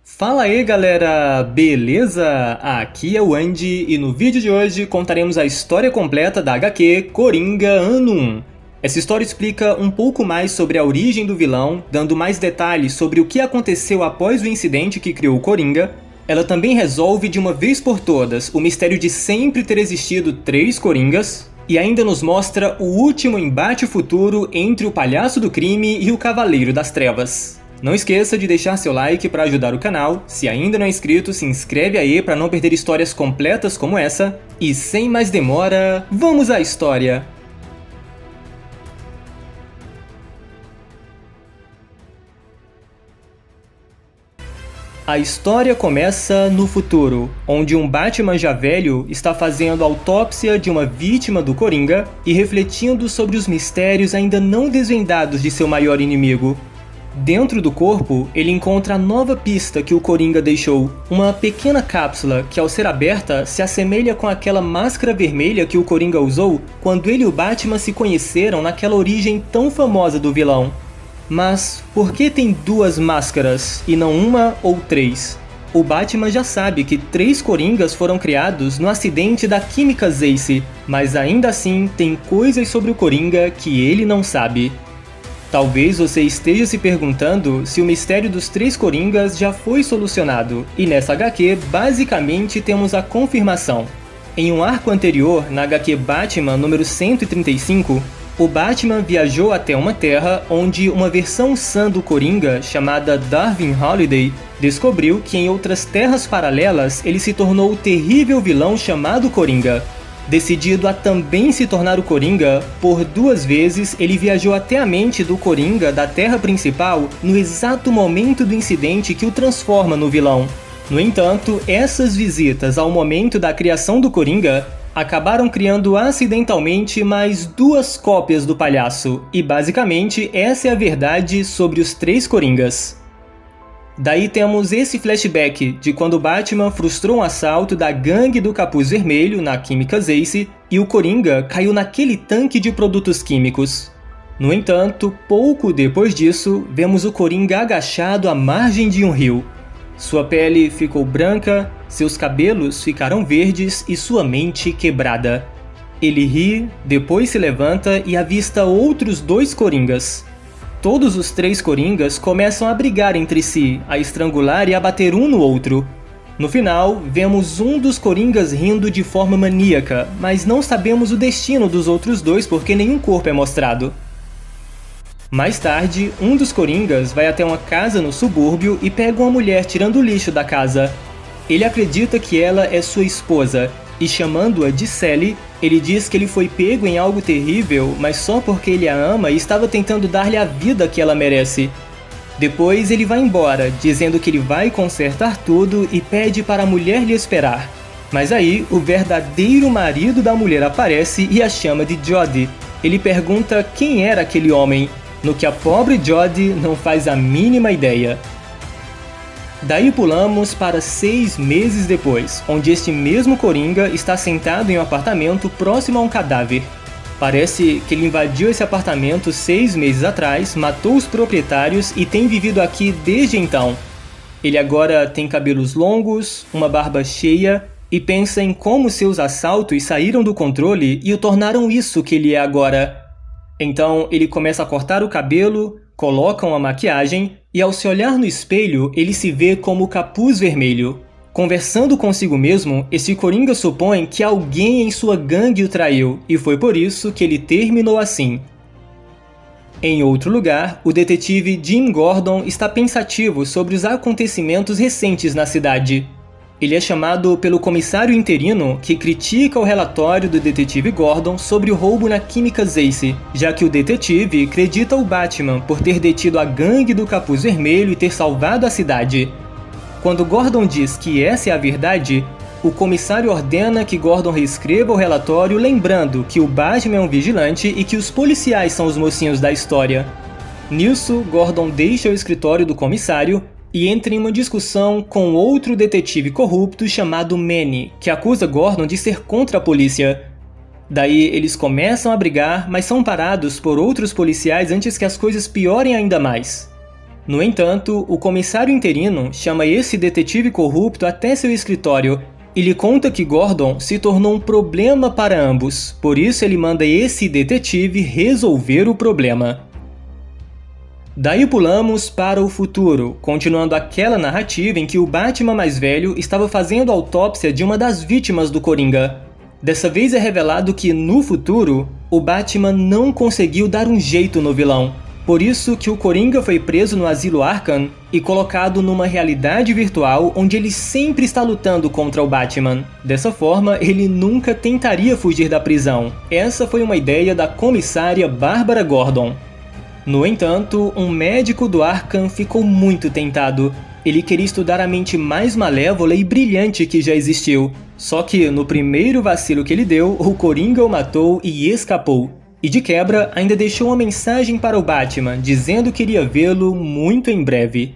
Fala aí galera, beleza? Aqui é o Andy e no vídeo de hoje contaremos a história completa da HQ Coringa Ano 1. Essa história explica um pouco mais sobre a origem do vilão, dando mais detalhes sobre o que aconteceu após o incidente que criou o Coringa. Ela também resolve de uma vez por todas o mistério de sempre ter existido 3 Coringas, e ainda nos mostra o último embate futuro entre o Palhaço do Crime e o Cavaleiro das Trevas. Não esqueça de deixar seu like para ajudar o canal, se ainda não é inscrito, se inscreve aí para não perder histórias completas como essa, e sem mais demora, vamos à história! A história começa no futuro, onde um Batman já velho está fazendo autópsia de uma vítima do Coringa e refletindo sobre os mistérios ainda não desvendados de seu maior inimigo. Dentro do corpo, ele encontra a nova pista que o Coringa deixou, uma pequena cápsula que, ao ser aberta, se assemelha com aquela máscara vermelha que o Coringa usou quando ele e o Batman se conheceram naquela origem tão famosa do vilão. Mas por que tem 2 máscaras e não uma ou 3? O Batman já sabe que 3 Coringas foram criados no acidente da Química Ace, mas ainda assim tem coisas sobre o Coringa que ele não sabe. Talvez você esteja se perguntando se o mistério dos 3 Coringas já foi solucionado, e nessa HQ basicamente temos a confirmação. Em um arco anterior, na HQ Batman número 135, o Batman viajou até uma terra onde uma versão sã do Coringa, chamada Darwin Holiday, descobriu que em outras terras paralelas ele se tornou o terrível vilão chamado Coringa. Decidido a também se tornar o Coringa, por 2 vezes ele viajou até a mente do Coringa da Terra principal no exato momento do incidente que o transforma no vilão. No entanto, essas visitas ao momento da criação do Coringa acabaram criando acidentalmente mais 2 cópias do palhaço, e basicamente essa é a verdade sobre os 3 Coringas. Daí temos esse flashback de quando Batman frustrou um assalto da gangue do Capuz Vermelho na Química Ace e o Coringa caiu naquele tanque de produtos químicos. No entanto, pouco depois disso, vemos o Coringa agachado à margem de um rio. Sua pele ficou branca, seus cabelos ficaram verdes e sua mente quebrada. Ele ri, depois se levanta e avista outros 2 Coringas. Todos os 3 Coringas começam a brigar entre si, a estrangular e a bater um no outro. No final, vemos um dos Coringas rindo de forma maníaca, mas não sabemos o destino dos outros 2 porque nenhum corpo é mostrado. Mais tarde, um dos Coringas vai até uma casa no subúrbio e pega uma mulher tirando o lixo da casa. Ele acredita que ela é sua esposa, e chamando-a de Sally, ele diz que ele foi pego em algo terrível, mas só porque ele a ama e estava tentando dar-lhe a vida que ela merece. Depois ele vai embora, dizendo que ele vai consertar tudo e pede para a mulher lhe esperar. Mas aí, o verdadeiro marido da mulher aparece e a chama de Jody. Ele pergunta quem era aquele homem, no que a pobre Jody não faz a mínima ideia. Daí pulamos para 6 meses depois, onde este mesmo Coringa está sentado em um apartamento próximo a um cadáver. Parece que ele invadiu esse apartamento 6 meses atrás, matou os proprietários e tem vivido aqui desde então. Ele agora tem cabelos longos, uma barba cheia e pensa em como seus assaltos saíram do controle e o tornaram isso que ele é agora. Então ele começa a cortar o cabelo, coloca uma maquiagem e ao se olhar no espelho ele se vê como o Capuz Vermelho. Conversando consigo mesmo, esse Coringa supõe que alguém em sua gangue o traiu e foi por isso que ele terminou assim. Em outro lugar, o detetive Jim Gordon está pensativo sobre os acontecimentos recentes na cidade. Ele é chamado pelo comissário interino, que critica o relatório do detetive Gordon sobre o roubo na Química Ace, já que o detetive acredita o Batman por ter detido a gangue do Capuz Vermelho e ter salvado a cidade. Quando Gordon diz que essa é a verdade, o comissário ordena que Gordon reescreva o relatório lembrando que o Batman é um vigilante e que os policiais são os mocinhos da história. Nisso, Gordon deixa o escritório do comissário e entra em uma discussão com outro detetive corrupto chamado Manny, que acusa Gordon de ser contra a polícia. Daí eles começam a brigar, mas são parados por outros policiais antes que as coisas piorem ainda mais. No entanto, o comissário interino chama esse detetive corrupto até seu escritório e lhe conta que Gordon se tornou um problema para ambos, por isso ele manda esse detetive resolver o problema. Daí pulamos para o futuro, continuando aquela narrativa em que o Batman mais velho estava fazendo a autópsia de uma das vítimas do Coringa. Dessa vez é revelado que, no futuro, o Batman não conseguiu dar um jeito no vilão. Por isso que o Coringa foi preso no Asilo Arkham e colocado numa realidade virtual onde ele sempre está lutando contra o Batman. Dessa forma, ele nunca tentaria fugir da prisão. Essa foi uma ideia da comissária Bárbara Gordon. No entanto, um médico do Arkham ficou muito tentado. Ele queria estudar a mente mais malévola e brilhante que já existiu. Só que, no primeiro vacilo que ele deu, o Coringa o matou e escapou. E de quebra, ainda deixou uma mensagem para o Batman, dizendo que iria vê-lo muito em breve.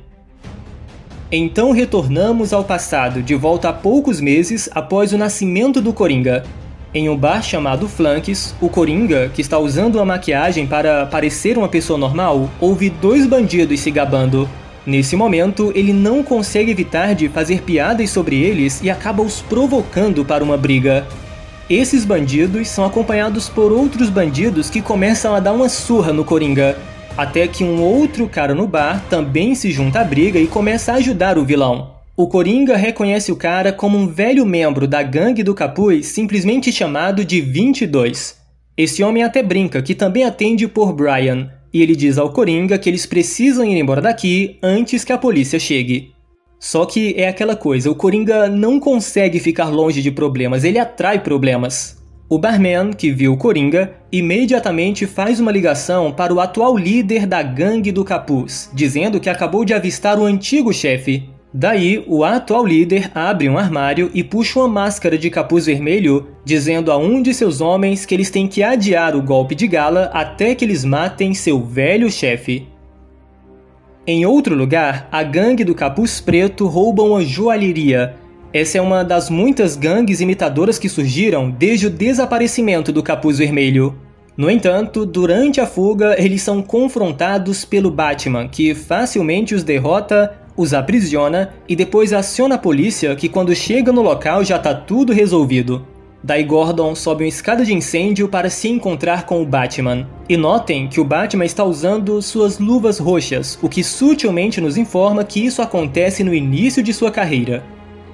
Então retornamos ao passado, de volta a poucos meses após o nascimento do Coringa. Em um bar chamado Flanks, o Coringa, que está usando uma maquiagem para parecer uma pessoa normal, ouve dois bandidos se gabando. Nesse momento, ele não consegue evitar de fazer piadas sobre eles e acaba os provocando para uma briga. Esses bandidos são acompanhados por outros bandidos que começam a dar uma surra no Coringa, até que um outro cara no bar também se junta à briga e começa a ajudar o vilão. O Coringa reconhece o cara como um velho membro da gangue do capuz simplesmente chamado de 22. Esse homem até brinca que também atende por Brian, e ele diz ao Coringa que eles precisam ir embora daqui antes que a polícia chegue. Só que é aquela coisa, o Coringa não consegue ficar longe de problemas, ele atrai problemas. O barman, que viu o Coringa, imediatamente faz uma ligação para o atual líder da gangue do capuz, dizendo que acabou de avistar o antigo chefe. Daí, o atual líder abre um armário e puxa uma máscara de capuz vermelho, dizendo a um de seus homens que eles têm que adiar o golpe de gala até que eles matem seu velho chefe. Em outro lugar, a gangue do Capuz Preto rouba uma joalheria. Essa é uma das muitas gangues imitadoras que surgiram desde o desaparecimento do Capuz Vermelho. No entanto, durante a fuga, eles são confrontados pelo Batman, que facilmente os derrota, os aprisiona e depois aciona a polícia, que quando chega no local já tá tudo resolvido. Daí Gordon sobe uma escada de incêndio para se encontrar com o Batman. E notem que o Batman está usando suas luvas roxas, o que sutilmente nos informa que isso acontece no início de sua carreira.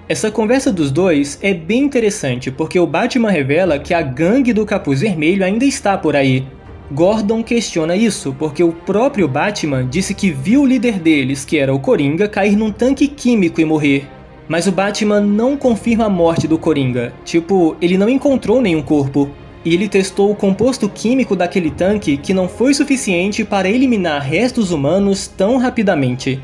Essa conversa dos dois é bem interessante, porque o Batman revela que a gangue do Capuz Vermelho ainda está por aí. Gordon questiona isso, porque o próprio Batman disse que viu o líder deles, que era o Coringa, cair num tanque químico e morrer. Mas o Batman não confirma a morte do Coringa, tipo, ele não encontrou nenhum corpo. E ele testou o composto químico daquele tanque que não foi suficiente para eliminar restos humanos tão rapidamente.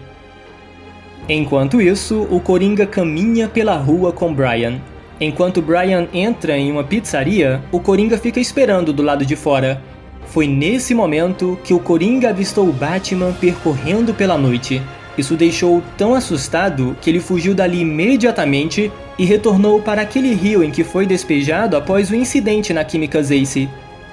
Enquanto isso, o Coringa caminha pela rua com Brian. Enquanto Brian entra em uma pizzaria, o Coringa fica esperando do lado de fora. Foi nesse momento que o Coringa avistou o Batman percorrendo pela noite. Isso deixou-o tão assustado que ele fugiu dali imediatamente e retornou para aquele rio em que foi despejado após o incidente na Químicas Ace.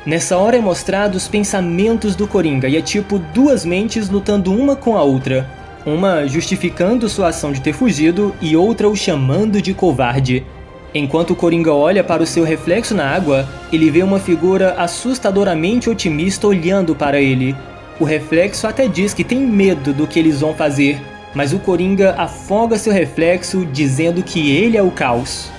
Nessa hora é mostrado os pensamentos do Coringa e é tipo duas mentes lutando uma com a outra. Uma justificando sua ação de ter fugido e outra o chamando de covarde. Enquanto o Coringa olha para o seu reflexo na água, ele vê uma figura assustadoramente otimista olhando para ele. O reflexo até diz que tem medo do que eles vão fazer, mas o Coringa afoga seu reflexo dizendo que ele é o caos.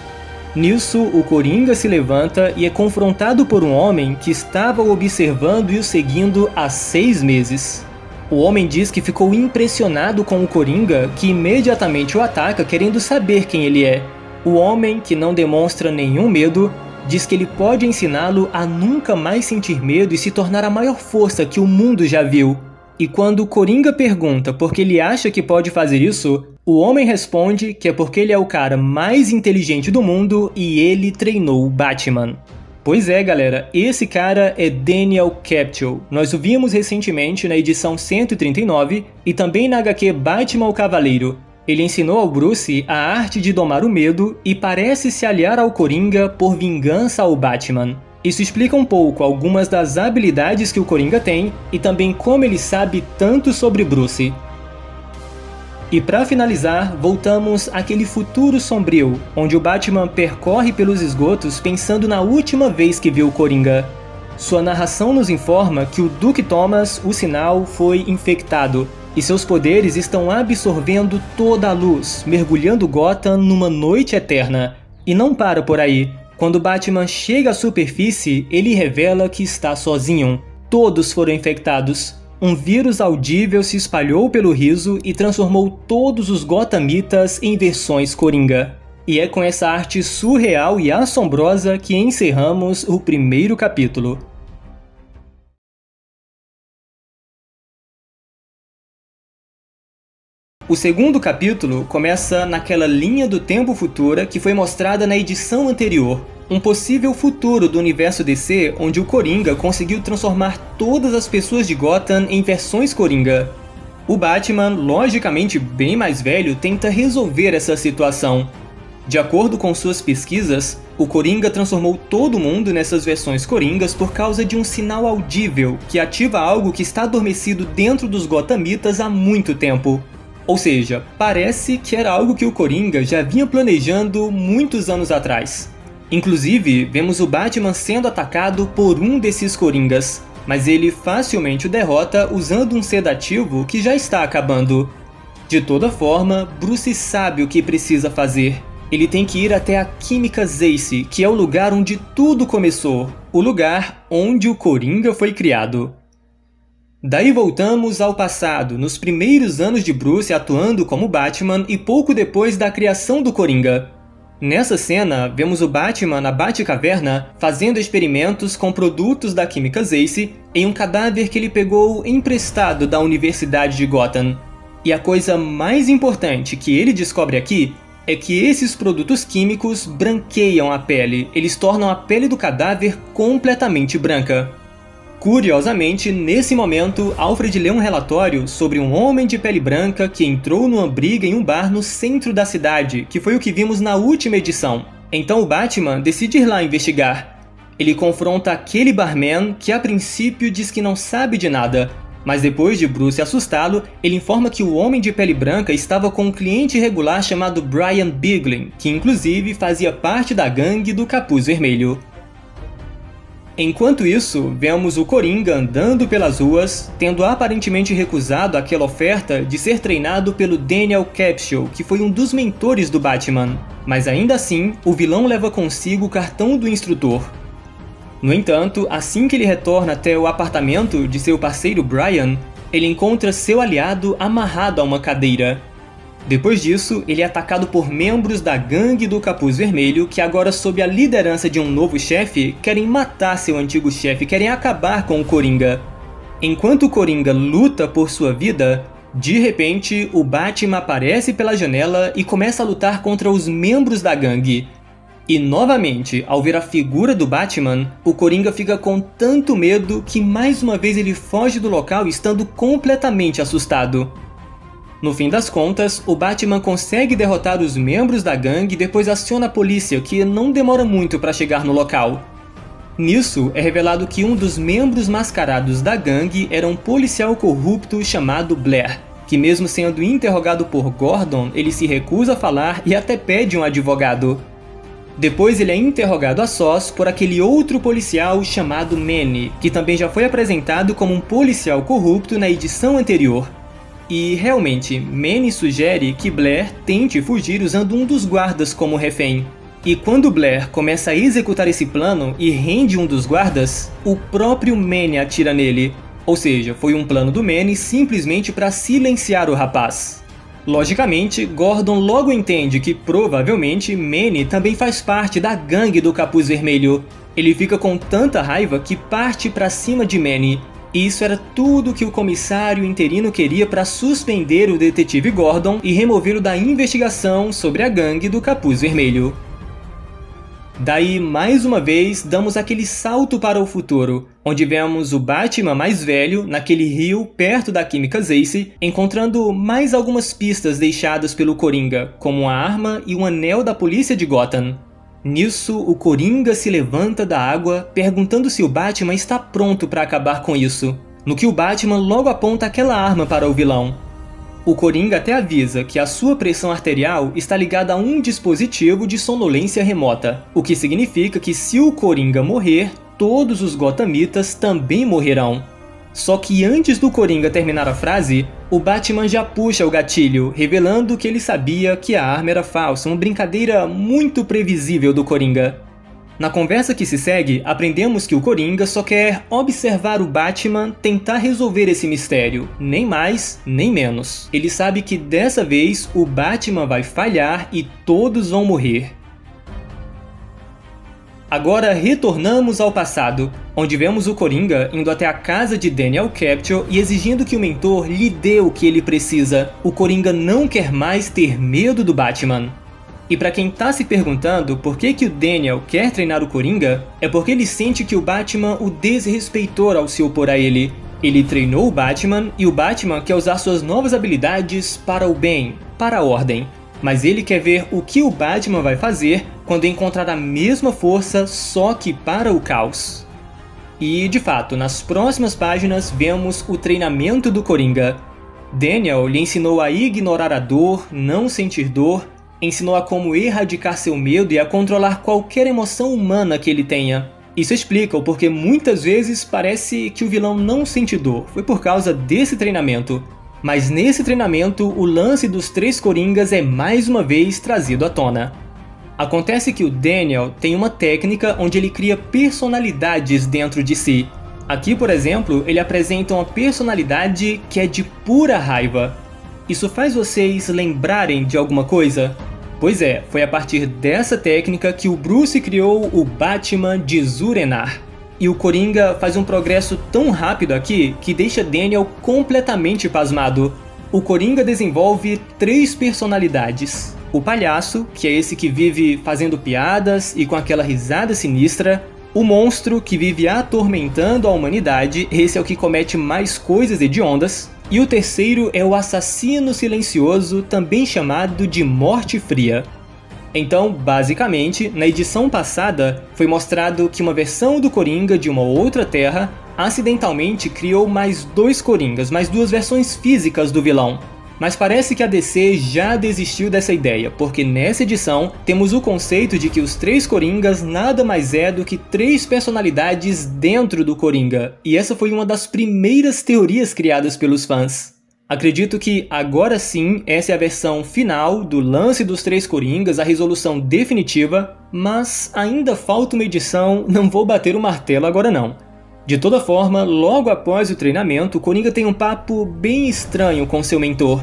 Nisso, o Coringa se levanta e é confrontado por um homem que estava o observando e o seguindo há 6 meses. O homem diz que ficou impressionado com o Coringa, que imediatamente o ataca querendo saber quem ele é. O homem, que não demonstra nenhum medo, diz que ele pode ensiná-lo a nunca mais sentir medo e se tornar a maior força que o mundo já viu. E quando o Coringa pergunta por que ele acha que pode fazer isso, o homem responde que é porque ele é o cara mais inteligente do mundo e ele treinou o Batman. Pois é, galera, esse cara é Daniel Capitol. Nós o vimos recentemente na edição 139 e também na HQ Batman o Cavaleiro. Ele ensinou ao Bruce a arte de domar o medo e parece se aliar ao Coringa por vingança ao Batman. Isso explica um pouco algumas das habilidades que o Coringa tem e também como ele sabe tanto sobre Bruce. E para finalizar, voltamos àquele futuro sombrio, onde o Batman percorre pelos esgotos pensando na última vez que viu o Coringa. Sua narração nos informa que o Duke Thomas, o Sinal, foi infectado, e seus poderes estão absorvendo toda a luz, mergulhando Gotham numa noite eterna. E não para por aí. Quando Batman chega à superfície, ele revela que está sozinho. Todos foram infectados. Um vírus audível se espalhou pelo riso e transformou todos os Gothamitas em versões Coringa. E é com essa arte surreal e assombrosa que encerramos o primeiro capítulo. O segundo capítulo começa naquela linha do tempo futura que foi mostrada na edição anterior, um possível futuro do universo DC onde o Coringa conseguiu transformar todas as pessoas de Gotham em versões Coringa. O Batman, logicamente bem mais velho, tenta resolver essa situação. De acordo com suas pesquisas, o Coringa transformou todo mundo nessas versões Coringas por causa de um sinal audível que ativa algo que está adormecido dentro dos Gothamitas há muito tempo. Ou seja, parece que era algo que o Coringa já vinha planejando muitos anos atrás. Inclusive, vemos o Batman sendo atacado por um desses Coringas, mas ele facilmente o derrota usando um sedativo que já está acabando. De toda forma, Bruce sabe o que precisa fazer. Ele tem que ir até a Química Zace, que é o lugar onde tudo começou, o lugar onde o Coringa foi criado. Daí voltamos ao passado, nos primeiros anos de Bruce atuando como Batman e pouco depois da criação do Coringa. Nessa cena, vemos o Batman na Batcaverna fazendo experimentos com produtos da Química Zace em um cadáver que ele pegou emprestado da Universidade de Gotham. E a coisa mais importante que ele descobre aqui é que esses produtos químicos branqueiam a pele, eles tornam a pele do cadáver completamente branca. Curiosamente, nesse momento, Alfred lê um relatório sobre um homem de pele branca que entrou numa briga em um bar no centro da cidade, que foi o que vimos na última edição. Então o Batman decide ir lá investigar. Ele confronta aquele barman que a princípio diz que não sabe de nada, mas depois de Bruce assustá-lo, ele informa que o homem de pele branca estava com um cliente regular chamado Brian Biglin, que inclusive fazia parte da gangue do Capuz Vermelho. Enquanto isso, vemos o Coringa andando pelas ruas, tendo aparentemente recusado aquela oferta de ser treinado pelo Daniel Capshaw, que foi um dos mentores do Batman. Mas ainda assim, o vilão leva consigo o cartão do instrutor. No entanto, assim que ele retorna até o apartamento de seu parceiro Brian, ele encontra seu aliado amarrado a uma cadeira. Depois disso, ele é atacado por membros da gangue do Capuz Vermelho que agora, sob a liderança de um novo chefe, querem matar seu antigo chefe, querem acabar com o Coringa. Enquanto o Coringa luta por sua vida, de repente, o Batman aparece pela janela e começa a lutar contra os membros da gangue. E novamente, ao ver a figura do Batman, o Coringa fica com tanto medo que mais uma vez ele foge do local estando completamente assustado. No fim das contas, o Batman consegue derrotar os membros da gangue e depois aciona a polícia, que não demora muito para chegar no local. Nisso, é revelado que um dos membros mascarados da gangue era um policial corrupto chamado Blair, que mesmo sendo interrogado por Gordon, ele se recusa a falar e até pede um advogado. Depois ele é interrogado a sós por aquele outro policial chamado Manny, que também já foi apresentado como um policial corrupto na edição anterior. E realmente, Manny sugere que Blair tente fugir usando um dos guardas como refém. E quando Blair começa a executar esse plano e rende um dos guardas, o próprio Manny atira nele. Ou seja, foi um plano do Manny simplesmente para silenciar o rapaz. Logicamente, Gordon logo entende que provavelmente Manny também faz parte da gangue do Capuz Vermelho. Ele fica com tanta raiva que parte para cima de Manny. E isso era tudo que o comissário interino queria para suspender o detetive Gordon e removê-lo da investigação sobre a gangue do Capuz Vermelho. Daí, mais uma vez, damos aquele salto para o futuro, onde vemos o Batman mais velho, naquele rio perto da Química Zace, encontrando mais algumas pistas deixadas pelo Coringa, como uma arma e um anel da polícia de Gotham. Nisso, o Coringa se levanta da água, perguntando se o Batman está pronto para acabar com isso, no que o Batman logo aponta aquela arma para o vilão. O Coringa até avisa que a sua pressão arterial está ligada a um dispositivo de sonolência remota, o que significa que se o Coringa morrer, todos os Gothamitas também morrerão. Só que antes do Coringa terminar a frase, o Batman já puxa o gatilho, revelando que ele sabia que a arma era falsa, uma brincadeira muito previsível do Coringa. Na conversa que se segue, aprendemos que o Coringa só quer observar o Batman tentar resolver esse mistério, nem mais, nem menos. Ele sabe que dessa vez o Batman vai falhar e todos vão morrer. Agora retornamos ao passado, onde vemos o Coringa indo até a casa de Daniel Capitol e exigindo que o mentor lhe dê o que ele precisa. O Coringa não quer mais ter medo do Batman. E pra quem tá se perguntando por que o Daniel quer treinar o Coringa, é porque ele sente que o Batman o desrespeitou ao se opor a ele. Ele treinou o Batman e o Batman quer usar suas novas habilidades para o bem, para a ordem. Mas ele quer ver o que o Batman vai fazer quando encontrar a mesma força, só que para o caos. E, de fato, nas próximas páginas vemos o treinamento do Coringa. Daniel lhe ensinou a ignorar a dor, não sentir dor, ensinou a como erradicar seu medo e a controlar qualquer emoção humana que ele tenha. Isso explica o porquê muitas vezes parece que o vilão não sente dor. Foi por causa desse treinamento. Mas nesse treinamento, o lance dos 3 Coringas é mais uma vez trazido à tona. Acontece que o Daniel tem uma técnica onde ele cria personalidades dentro de si. Aqui, por exemplo, ele apresenta uma personalidade que é de pura raiva. Isso faz vocês lembrarem de alguma coisa? Pois é, foi a partir dessa técnica que o Bruce criou o Batman de Zur-En-Arrh. E o Coringa faz um progresso tão rápido aqui que deixa Daniel completamente pasmado. O Coringa desenvolve 3 personalidades. O palhaço, que é esse que vive fazendo piadas e com aquela risada sinistra. O monstro, que vive atormentando a humanidade, esse é o que comete mais coisas hediondas. E o terceiro é o assassino silencioso, também chamado de Morte Fria. Então, basicamente, na edição passada, foi mostrado que uma versão do Coringa de uma outra terra acidentalmente criou mais 2 Coringas, mais 2 versões físicas do vilão. Mas parece que a DC já desistiu dessa ideia, porque nessa edição temos o conceito de que os 3 Coringas nada mais é do que 3 personalidades dentro do Coringa, e essa foi uma das primeiras teorias criadas pelos fãs. Acredito que agora sim essa é a versão final do lance dos 3 Coringas, a resolução definitiva, mas ainda falta uma edição, não vou bater o martelo agora não. De toda forma, logo após o treinamento, o Coringa tem um papo bem estranho com seu mentor.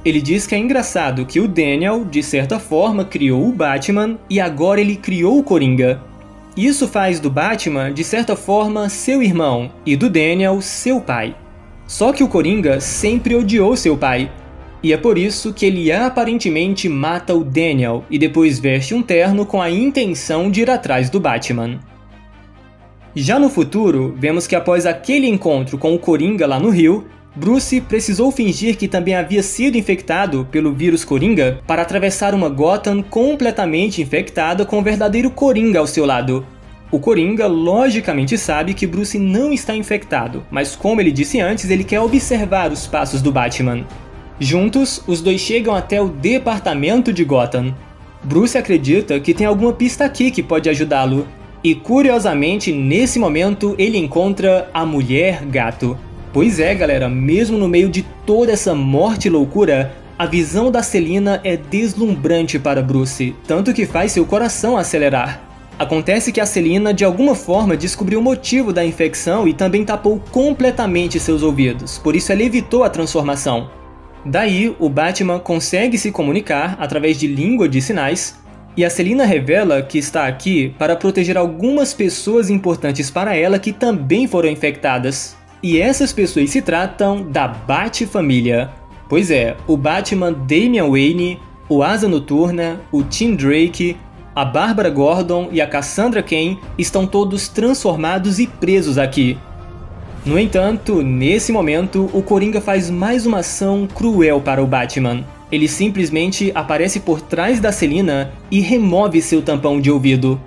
Ele diz que é engraçado que o Daniel, de certa forma, criou o Batman e agora ele criou o Coringa. Isso faz do Batman, de certa forma, seu irmão e do Daniel, seu pai. Só que o Coringa sempre odiou seu pai. E é por isso que ele aparentemente mata o Daniel e depois veste um terno com a intenção de ir atrás do Batman. Já no futuro, vemos que após aquele encontro com o Coringa lá no Rio, Bruce precisou fingir que também havia sido infectado pelo vírus Coringa para atravessar uma Gotham completamente infectada com o verdadeiro Coringa ao seu lado. O Coringa logicamente sabe que Bruce não está infectado, mas como ele disse antes, ele quer observar os passos do Batman. Juntos, os dois chegam até o departamento de Gotham. Bruce acredita que tem alguma pista aqui que pode ajudá-lo. E curiosamente, nesse momento, ele encontra a Mulher Gato. Pois é, galera, mesmo no meio de toda essa morte e loucura, a visão da Selina é deslumbrante para Bruce, tanto que faz seu coração acelerar. Acontece que a Selina de alguma forma descobriu o motivo da infecção e também tapou completamente seus ouvidos, por isso ela evitou a transformação. Daí, o Batman consegue se comunicar através de língua de sinais, e a Selina revela que está aqui para proteger algumas pessoas importantes para ela que também foram infectadas. E essas pessoas se tratam da Bat-família. Pois é, o Batman Damian Wayne, o Asa Noturna, o Tim Drake, a Bárbara Gordon e a Cassandra Cain estão todos transformados e presos aqui. No entanto, nesse momento, o Coringa faz mais uma ação cruel para o Batman. Ele simplesmente aparece por trás da Selina e remove seu tampão de ouvido.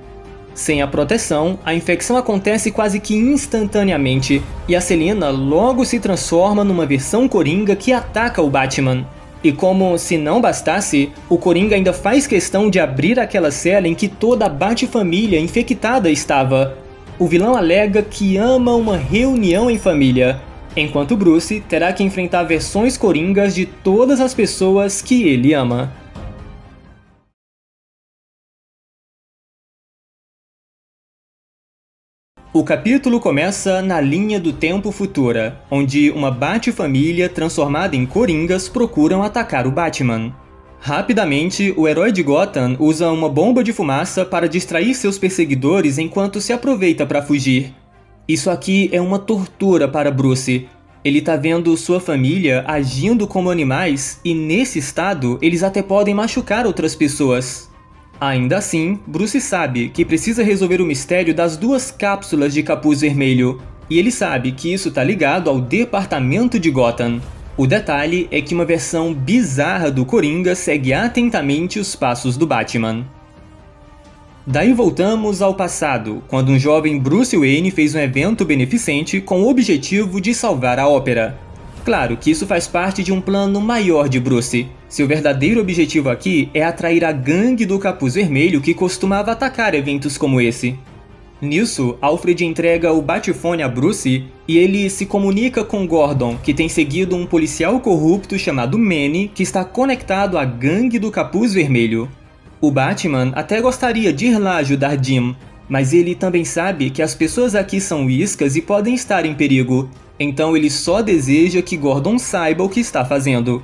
Sem a proteção, a infecção acontece quase que instantaneamente, e a Selina logo se transforma numa versão Coringa que ataca o Batman. E como se não bastasse, o Coringa ainda faz questão de abrir aquela cela em que toda a Bat-família infectada estava. O vilão alega que ama uma reunião em família, enquanto Bruce terá que enfrentar versões coringas de todas as pessoas que ele ama. O capítulo começa na linha do tempo futura, onde uma Bat-família transformada em coringas procuram atacar o Batman. Rapidamente, o herói de Gotham usa uma bomba de fumaça para distrair seus perseguidores enquanto se aproveita para fugir. Isso aqui é uma tortura para Bruce. Ele tá vendo sua família agindo como animais e, nesse estado, eles até podem machucar outras pessoas. Ainda assim, Bruce sabe que precisa resolver o mistério das 2 cápsulas de capuz vermelho, e ele sabe que isso está ligado ao departamento de Gotham. O detalhe é que uma versão bizarra do Coringa segue atentamente os passos do Batman. Daí voltamos ao passado, quando um jovem Bruce Wayne fez um evento beneficente com o objetivo de salvar a ópera. Claro que isso faz parte de um plano maior de Bruce. Seu verdadeiro objetivo aqui é atrair a gangue do Capuz Vermelho que costumava atacar eventos como esse. Nisso, Alfred entrega o Batfone a Bruce e ele se comunica com Gordon, que tem seguido um policial corrupto chamado Manny, que está conectado à gangue do Capuz Vermelho. O Batman até gostaria de ir lá ajudar Jim, mas ele também sabe que as pessoas aqui são iscas e podem estar em perigo, então ele só deseja que Gordon saiba o que está fazendo.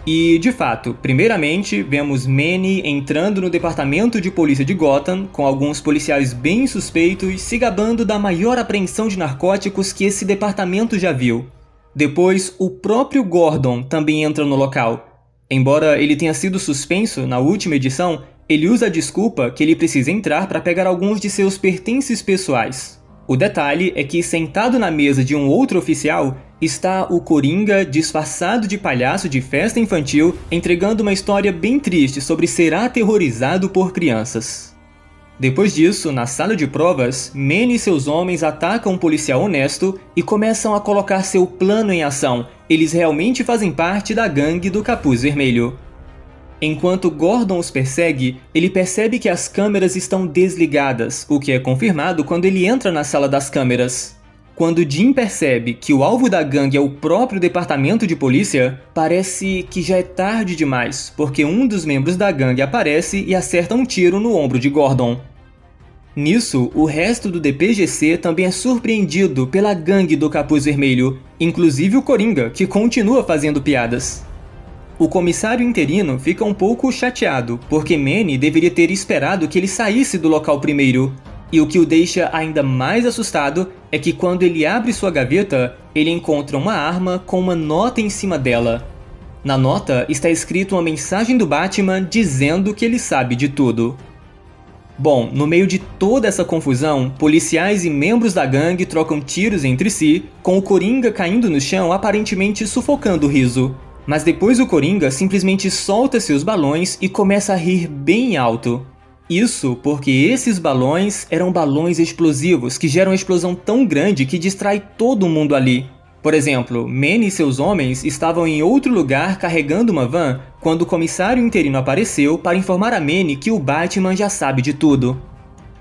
E, de fato, primeiramente, vemos Manny entrando no departamento de polícia de Gotham, com alguns policiais bem suspeitos se gabando da maior apreensão de narcóticos que esse departamento já viu. Depois, o próprio Gordon também entra no local. Embora ele tenha sido suspenso na última edição, ele usa a desculpa que ele precisa entrar para pegar alguns de seus pertences pessoais. O detalhe é que, sentado na mesa de um outro oficial, está o Coringa disfarçado de palhaço de festa infantil, entregando uma história bem triste sobre ser aterrorizado por crianças. Depois disso, na sala de provas, Manny e seus homens atacam um policial honesto e começam a colocar seu plano em ação. Eles realmente fazem parte da gangue do Capuz Vermelho. Enquanto Gordon os persegue, ele percebe que as câmeras estão desligadas, o que é confirmado quando ele entra na sala das câmeras. Quando Jim percebe que o alvo da gangue é o próprio departamento de polícia, parece que já é tarde demais, porque um dos membros da gangue aparece e acerta um tiro no ombro de Gordon. Nisso, o resto do DPGC também é surpreendido pela gangue do Capuz Vermelho, inclusive o Coringa, que continua fazendo piadas. O comissário interino fica um pouco chateado, porque Manny deveria ter esperado que ele saísse do local primeiro. E o que o deixa ainda mais assustado é que quando ele abre sua gaveta, ele encontra uma arma com uma nota em cima dela. Na nota está escrito uma mensagem do Batman dizendo que ele sabe de tudo. Bom, no meio de toda essa confusão, policiais e membros da gangue trocam tiros entre si, com o Coringa caindo no chão aparentemente sufocando o riso. Mas depois o Coringa simplesmente solta seus balões e começa a rir bem alto. Isso porque esses balões eram balões explosivos que geram uma explosão tão grande que distrai todo mundo ali. Por exemplo, Manny e seus homens estavam em outro lugar carregando uma van quando o comissário interino apareceu para informar a Manny que o Batman já sabe de tudo.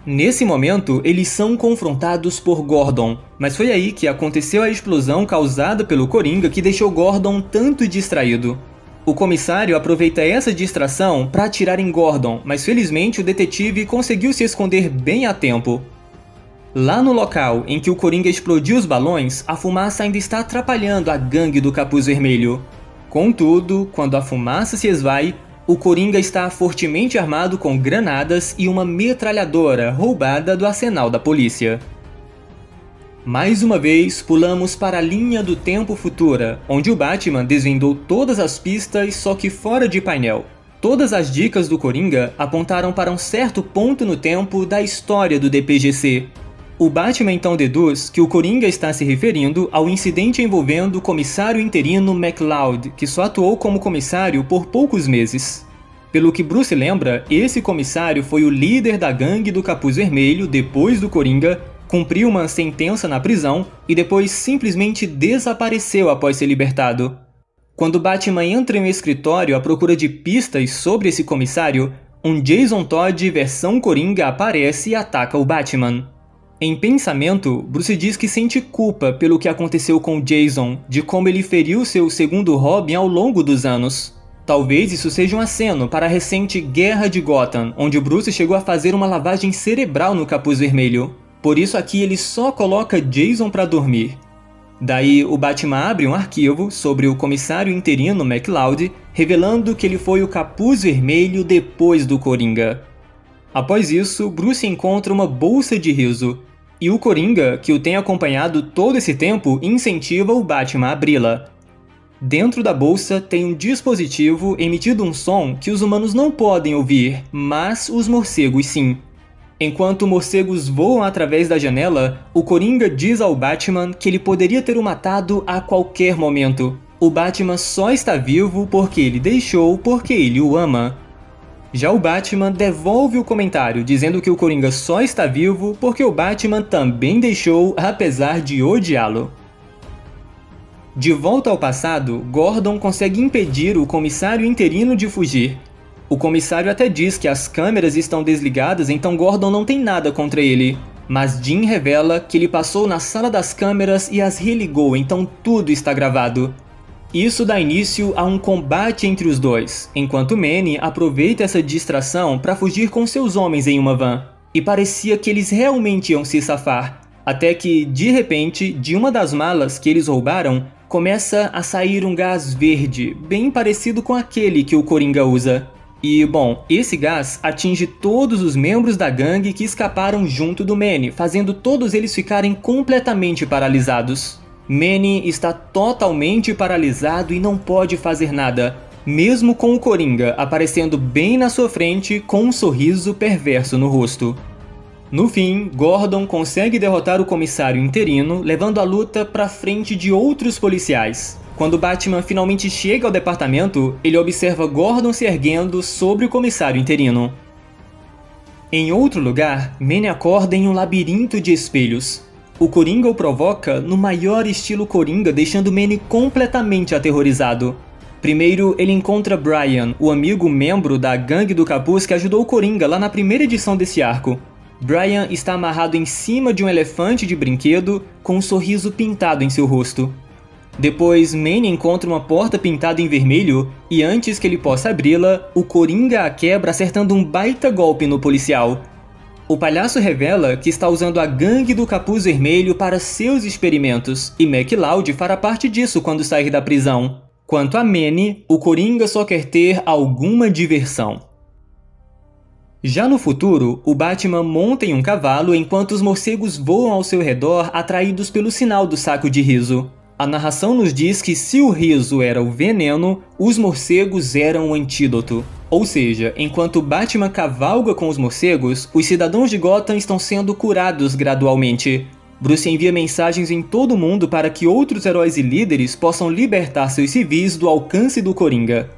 Nesse momento, eles são confrontados por Gordon, mas foi aí que aconteceu a explosão causada pelo Coringa que deixou Gordon tanto distraído. O comissário aproveita essa distração para atirar em Gordon, mas felizmente o detetive conseguiu se esconder bem a tempo. Lá no local em que o Coringa explodiu os balões, a fumaça ainda está atrapalhando a gangue do Capuz Vermelho. Contudo, quando a fumaça se esvai, o Coringa está fortemente armado com granadas e uma metralhadora roubada do arsenal da polícia. Mais uma vez, pulamos para a linha do tempo futura, onde o Batman desvendou todas as pistas, só que fora de painel. Todas as dicas do Coringa apontaram para um certo ponto no tempo da história do DPGC. O Batman então deduz que o Coringa está se referindo ao incidente envolvendo o comissário interino MacLeod, que só atuou como comissário por poucos meses. Pelo que Bruce lembra, esse comissário foi o líder da gangue do Capuz Vermelho depois do Coringa, cumpriu uma sentença na prisão e depois simplesmente desapareceu após ser libertado. Quando Batman entra em um escritório à procura de pistas sobre esse comissário, um Jason Todd versão Coringa aparece e ataca o Batman. Em pensamento, Bruce diz que sente culpa pelo que aconteceu com Jason, de como ele feriu seu segundo Robin ao longo dos anos. Talvez isso seja um aceno para a recente Guerra de Gotham, onde Bruce chegou a fazer uma lavagem cerebral no Capuz Vermelho. Por isso aqui ele só coloca Jason para dormir. Daí o Batman abre um arquivo sobre o comissário interino McCloud, revelando que ele foi o Capuz Vermelho depois do Coringa. Após isso, Bruce encontra uma bolsa de riso, e o Coringa, que o tem acompanhado todo esse tempo, incentiva o Batman a abri-la. Dentro da bolsa tem um dispositivo emitindo um som que os humanos não podem ouvir, mas os morcegos sim. Enquanto morcegos voam através da janela, o Coringa diz ao Batman que ele poderia ter o matado a qualquer momento. O Batman só está vivo porque ele deixou, porque ele o ama. Já o Batman devolve o comentário, dizendo que o Coringa só está vivo porque o Batman também deixou, apesar de odiá-lo. De volta ao passado, Gordon consegue impedir o comissário interino de fugir. O comissário até diz que as câmeras estão desligadas, então Gordon não tem nada contra ele. Mas Jim revela que ele passou na sala das câmeras e as religou, então tudo está gravado. Isso dá início a um combate entre os dois, enquanto Manny aproveita essa distração para fugir com seus homens em uma van. E parecia que eles realmente iam se safar, até que, de repente, de uma das malas que eles roubaram, começa a sair um gás verde, bem parecido com aquele que o Coringa usa. E, bom, esse gás atinge todos os membros da gangue que escaparam junto do Manny, fazendo todos eles ficarem completamente paralisados. Manny está totalmente paralisado e não pode fazer nada, mesmo com o Coringa aparecendo bem na sua frente com um sorriso perverso no rosto. No fim, Gordon consegue derrotar o comissário interino, levando a luta para frente de outros policiais. Quando Batman finalmente chega ao departamento, ele observa Gordon se erguendo sobre o comissário interino. Em outro lugar, Manny acorda em um labirinto de espelhos. O Coringa o provoca no maior estilo Coringa, deixando Manny completamente aterrorizado. Primeiro, ele encontra Brian, o amigo membro da Gangue do Capuz que ajudou o Coringa lá na primeira edição desse arco. Brian está amarrado em cima de um elefante de brinquedo, com um sorriso pintado em seu rosto. Depois, Manny encontra uma porta pintada em vermelho, e antes que ele possa abri-la, o Coringa a quebra acertando um baita golpe no policial. O palhaço revela que está usando a Gangue do Capuz Vermelho para seus experimentos, e McCloud fará parte disso quando sair da prisão. Quanto a Manny, o Coringa só quer ter alguma diversão. Já no futuro, o Batman monta em um cavalo enquanto os morcegos voam ao seu redor atraídos pelo sinal do saco de riso. A narração nos diz que se o riso era o veneno, os morcegos eram o antídoto. Ou seja, enquanto Batman cavalga com os morcegos, os cidadãos de Gotham estão sendo curados gradualmente. Bruce envia mensagens em todo o mundo para que outros heróis e líderes possam libertar seus civis do alcance do Coringa.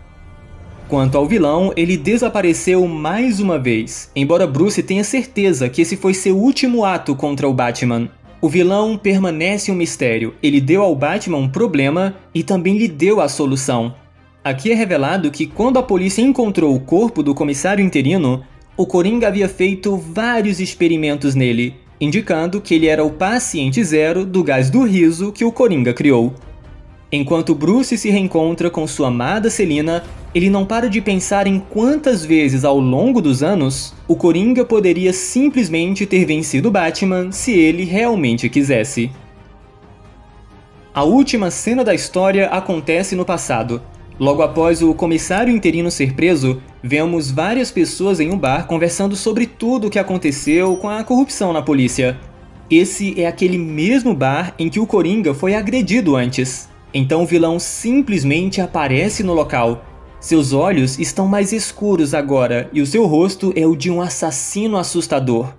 Quanto ao vilão, ele desapareceu mais uma vez, embora Bruce tenha certeza que esse foi seu último ato contra o Batman. O vilão permanece um mistério, ele deu ao Batman um problema e também lhe deu a solução. Aqui é revelado que quando a polícia encontrou o corpo do comissário interino, o Coringa havia feito vários experimentos nele, indicando que ele era o paciente zero do gás do riso que o Coringa criou. Enquanto Bruce se reencontra com sua amada Selina, ele não para de pensar em quantas vezes ao longo dos anos o Coringa poderia simplesmente ter vencido Batman se ele realmente quisesse. A última cena da história acontece no passado. Logo após o comissário interino ser preso, vemos várias pessoas em um bar conversando sobre tudo o que aconteceu com a corrupção na polícia. Esse é aquele mesmo bar em que o Coringa foi agredido antes. Então o vilão simplesmente aparece no local. Seus olhos estão mais escuros agora e o seu rosto é o de um assassino assustador.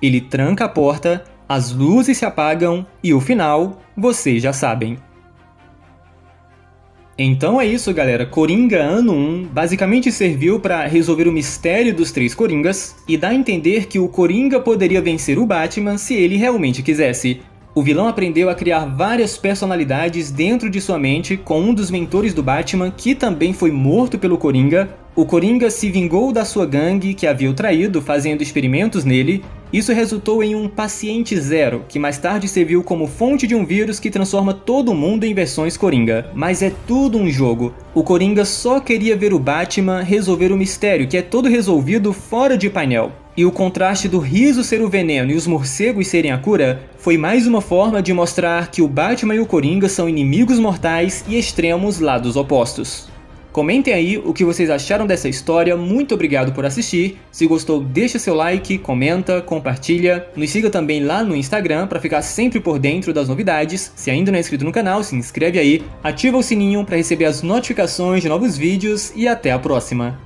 Ele tranca a porta, as luzes se apagam e o final, vocês já sabem. Então é isso, galera. Coringa Ano 1 basicamente serviu para resolver o mistério dos três Coringas e dá a entender que o Coringa poderia vencer o Batman se ele realmente quisesse. O vilão aprendeu a criar várias personalidades dentro de sua mente com um dos mentores do Batman, que também foi morto pelo Coringa. O Coringa se vingou da sua gangue que havia o traído, fazendo experimentos nele. Isso resultou em um paciente zero, que mais tarde serviu como fonte de um vírus que transforma todo mundo em versões Coringa. Mas é tudo um jogo. O Coringa só queria ver o Batman resolver o mistério, que é todo resolvido fora de painel. E o contraste do riso ser o veneno e os morcegos serem a cura foi mais uma forma de mostrar que o Batman e o Coringa são inimigos mortais e extremos lados opostos. Comentem aí o que vocês acharam dessa história, muito obrigado por assistir. Se gostou, deixa seu like, comenta, compartilha. Nos siga também lá no Instagram para ficar sempre por dentro das novidades. Se ainda não é inscrito no canal, se inscreve aí, ativa o sininho para receber as notificações de novos vídeos e até a próxima.